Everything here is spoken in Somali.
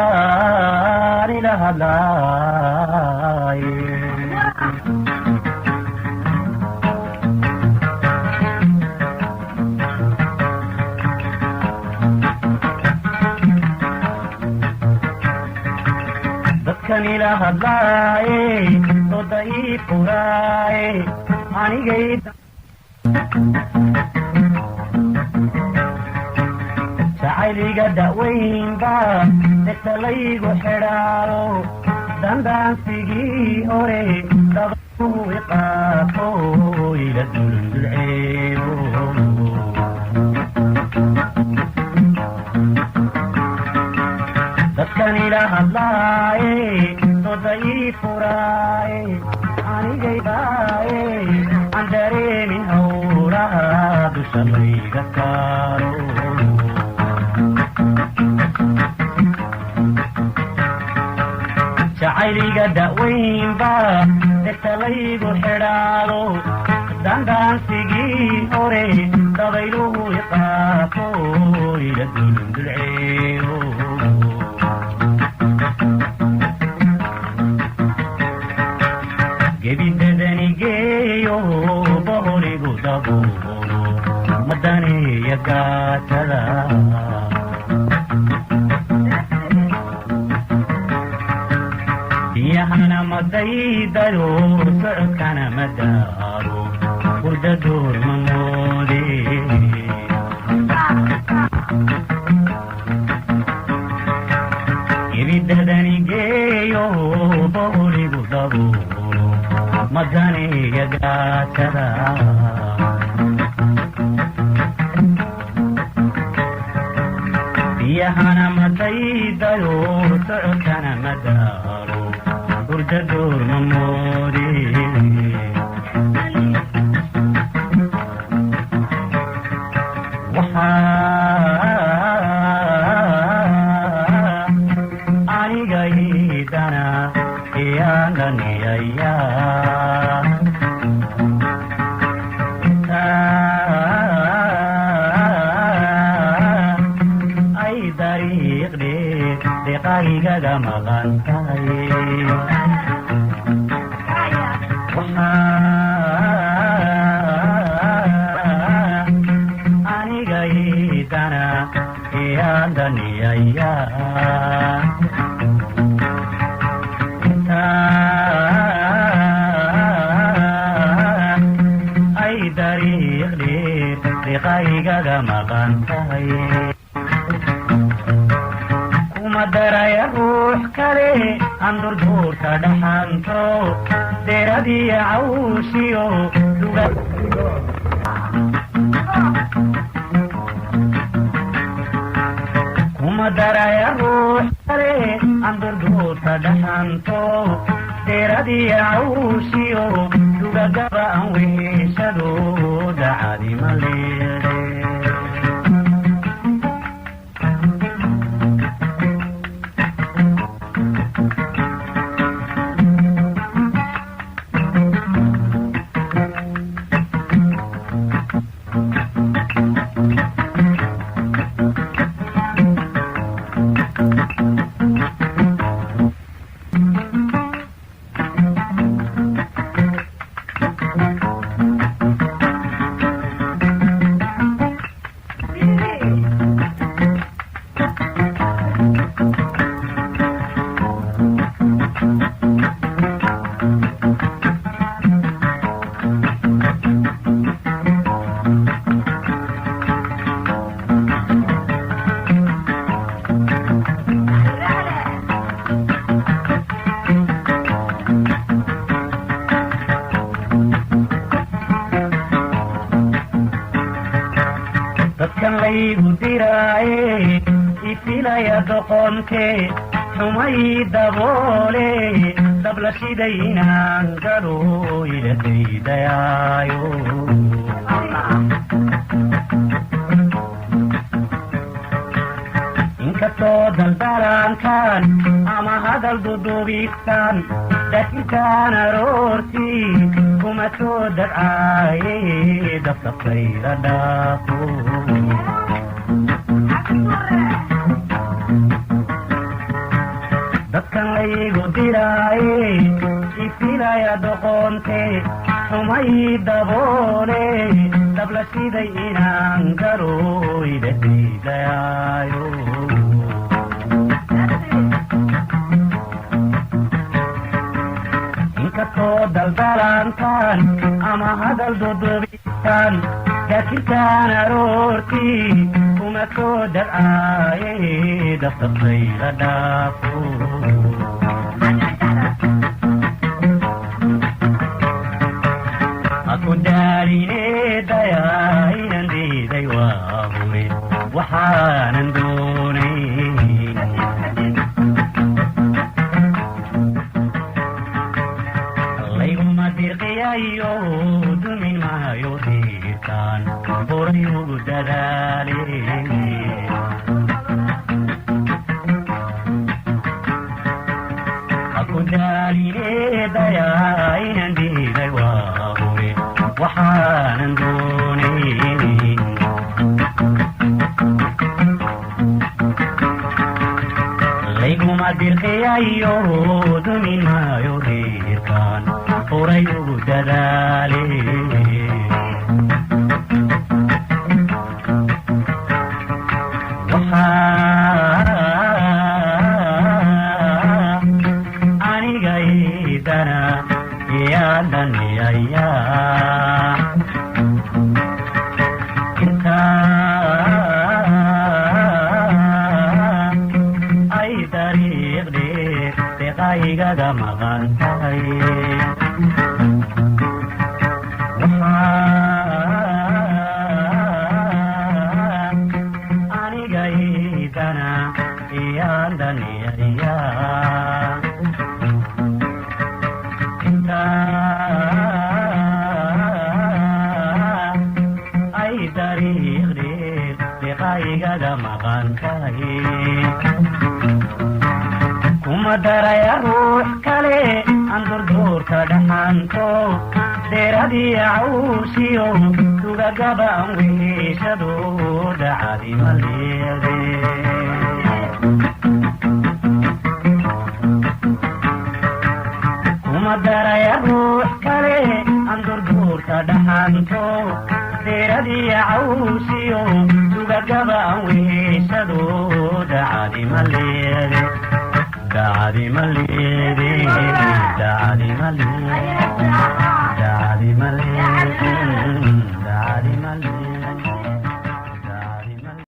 dadkaani la hadlaaye dadkani la hadlaaye dooda ii furaaye anigay jacayliga da'weynba degta laygu xidhaalo dandaansigii hore dabauu iqaafo ila dulceebo dadkani la hadlaaye dooda ii furaaye anigay daaye aan dareemin hawlaha dusha layga saaro jacayliga da'weynba degta laygu xidhaalo dandaansigii hore dabayluhu iqaafo ila dulceebo gebidadanigeeyo boholigu dabuulo madaneeya gaatada biyahana madaydayo socodkana madaaro hurda door mamoode gebidadanigeeyo boholigu dabuulo madaneeya gaatada biyahana madaydayo socodkana madaaro hurda door mamoode anigaydana iyaandaniyaya ay dariiqdhe deqaygaga maqan tahay anigaydana iyaandaniyaya ay dariiqdhe deqaygaga maqan tahay kuma daraya ruux kale aan durduurka dhaxanto deeradiya cawshiyo duga kuma daraya ruux kale aan durduurka dhaxanto deeradiya cawshiyo dugagaba aan weheshado dacadi maleede dadkan laygu diraaye ifilaya doqonke xumay daboole dabla shidaynaan galo ila daydayaayo inkastoo daldalankan ama hadal dudubitan dakinkaan aroortii kuma soo dabcaaye dabsafayla dhaafo dadkan laygu diraaye ifilaya doqonte xumay daboole dabla siday inaan garo idadiidayaayo inkastoo daldalantaan ama hadal dodobistaan daakirtaan aroortii kuma soo dabcaaye daftartayga dhaafo aku daarine dayaa inan diiday waa hure waxaanan doonay layguma dirqiyayo dumin maayo diirtaan horay ugu dadaale aku daarine dayaa inan diiday waa hure waxaanan doonay layguma dirqiyayo dumin maayo diirkaan horay ugu dadaale aniga idana iyadaniyaya ay dariiqde deqaygaga maqan tahay aniga idana iyadaniyaya ay dariiqde deqaygada maqan tahay kuma daraya ruux kale aan durduurka dhaxanto deeradii cawsiyo tugagabaan weeshado dhacadi maleede kuma daraya ruux kale aan durduurka dhaxanto deeradii cawsiyo tugagabaan weeshado dhacadi maleede dacadi maleede dacadi maleede dacadi maleede